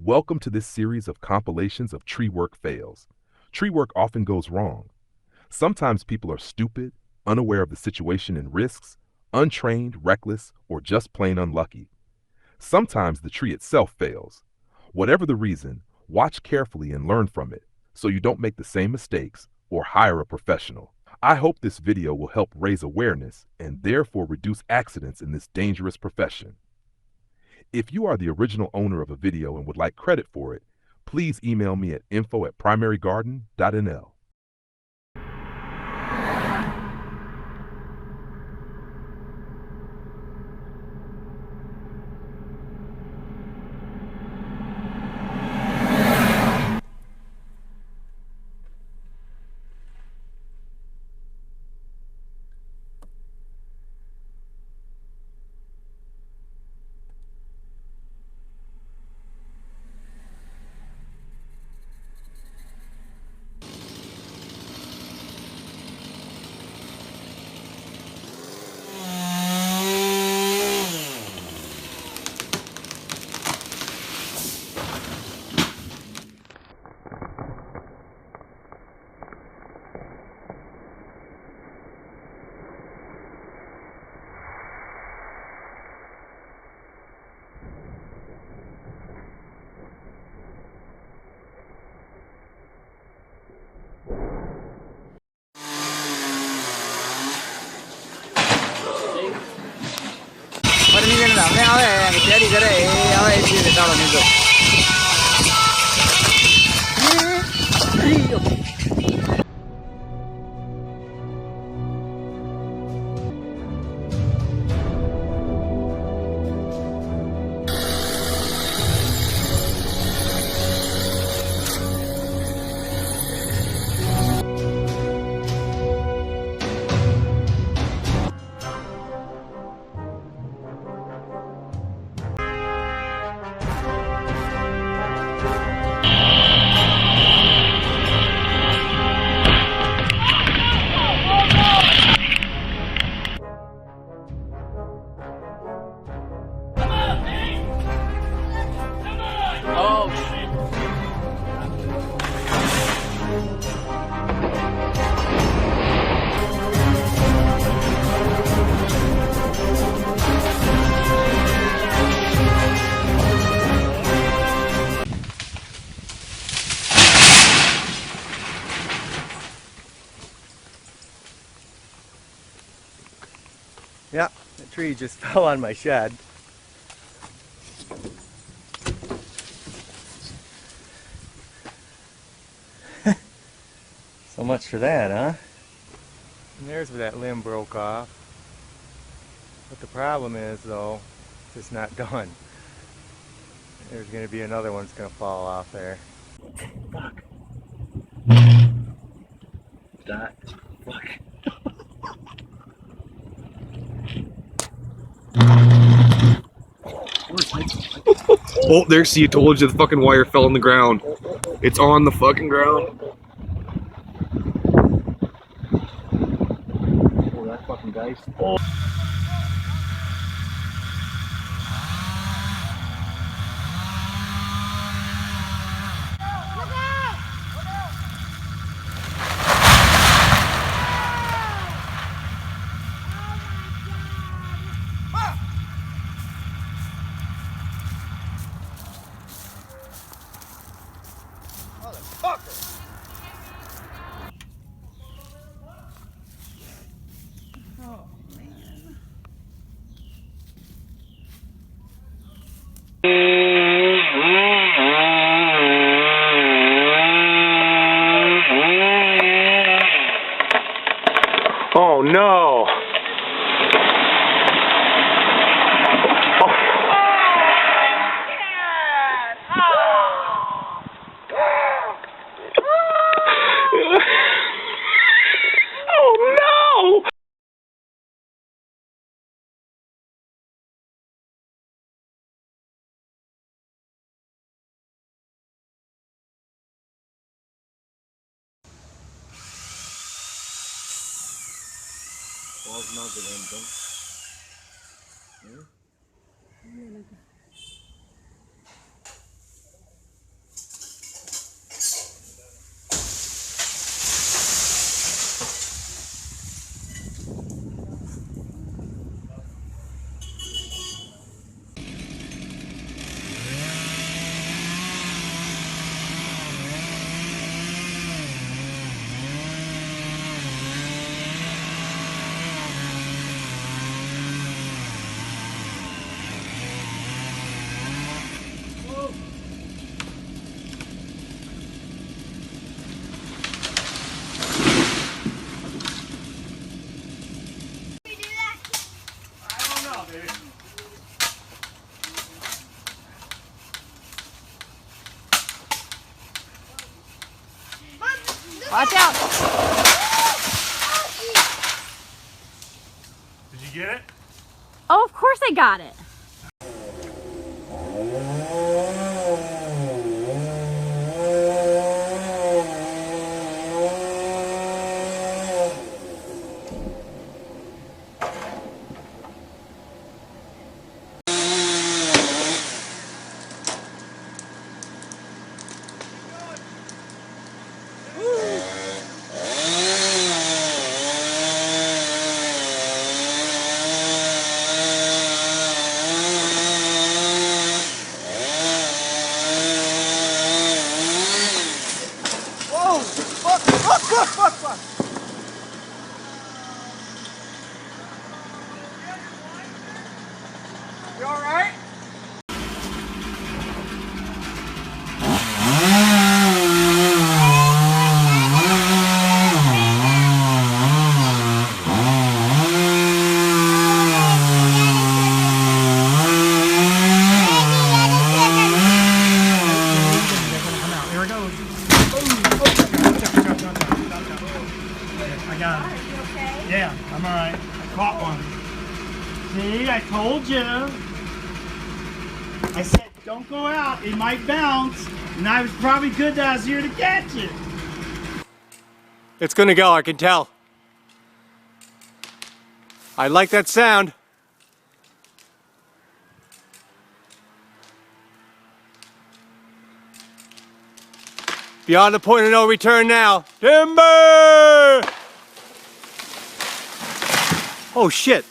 Welcome to this series of compilations of tree work fails. Tree work often goes wrong. Sometimes people are stupid, unaware of the situation and risks, untrained, reckless, or just plain unlucky. Sometimes the tree itself fails. Whatever the reason, watch carefully and learn from it so you don't make the same mistakes or hire a professional. I hope this video will help raise awareness and therefore reduce accidents in this dangerous profession. If you are the original owner of a video and would like credit for it, please email me at info@primarygarden.nl. Permission આપણે આવે તૈયારી કરે એ આવે છે તાળો નીકળો Yeah, the tree just fell on my shed. So much for that, huh? And there's where that limb broke off. But the problem is, though, it's just not done. There's going to be another one that's going to fall off there. Fuck. That. Fuck. Oh, there, see, I told you the fucking wire fell on the ground. It's on the fucking ground. Oh, that fucking guy's. Oh. Oh no! Watch out. Did you get it? Oh, of course I got it. Whoa! Fuck! Fuck! Fuck! Fuck! Fuck! You all right? I got it. Yeah, I'm alright. I caught one. See, I told you. I said, don't go out. It might bounce. And I was probably good that I was here to catch it. It's gonna go, I can tell. I like that sound. Beyond the point of no return now. Timber! Oh shit.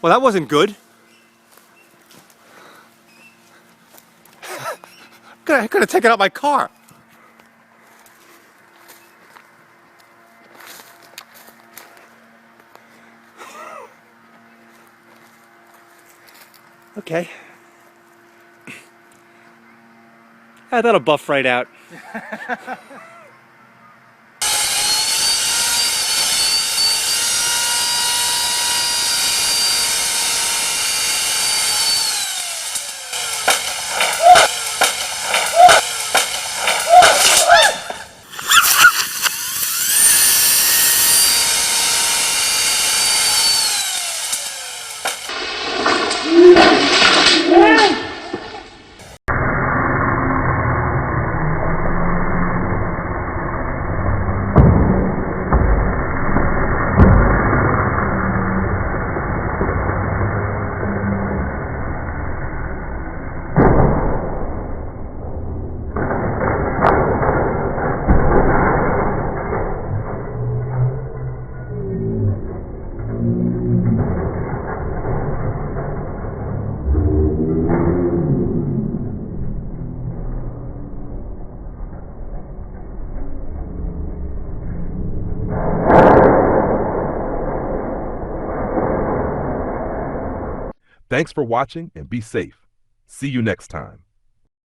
Well, that wasn't good. I could have taken out my car. Okay. That'll buff right out. Thanks for watching and be safe. See you next time.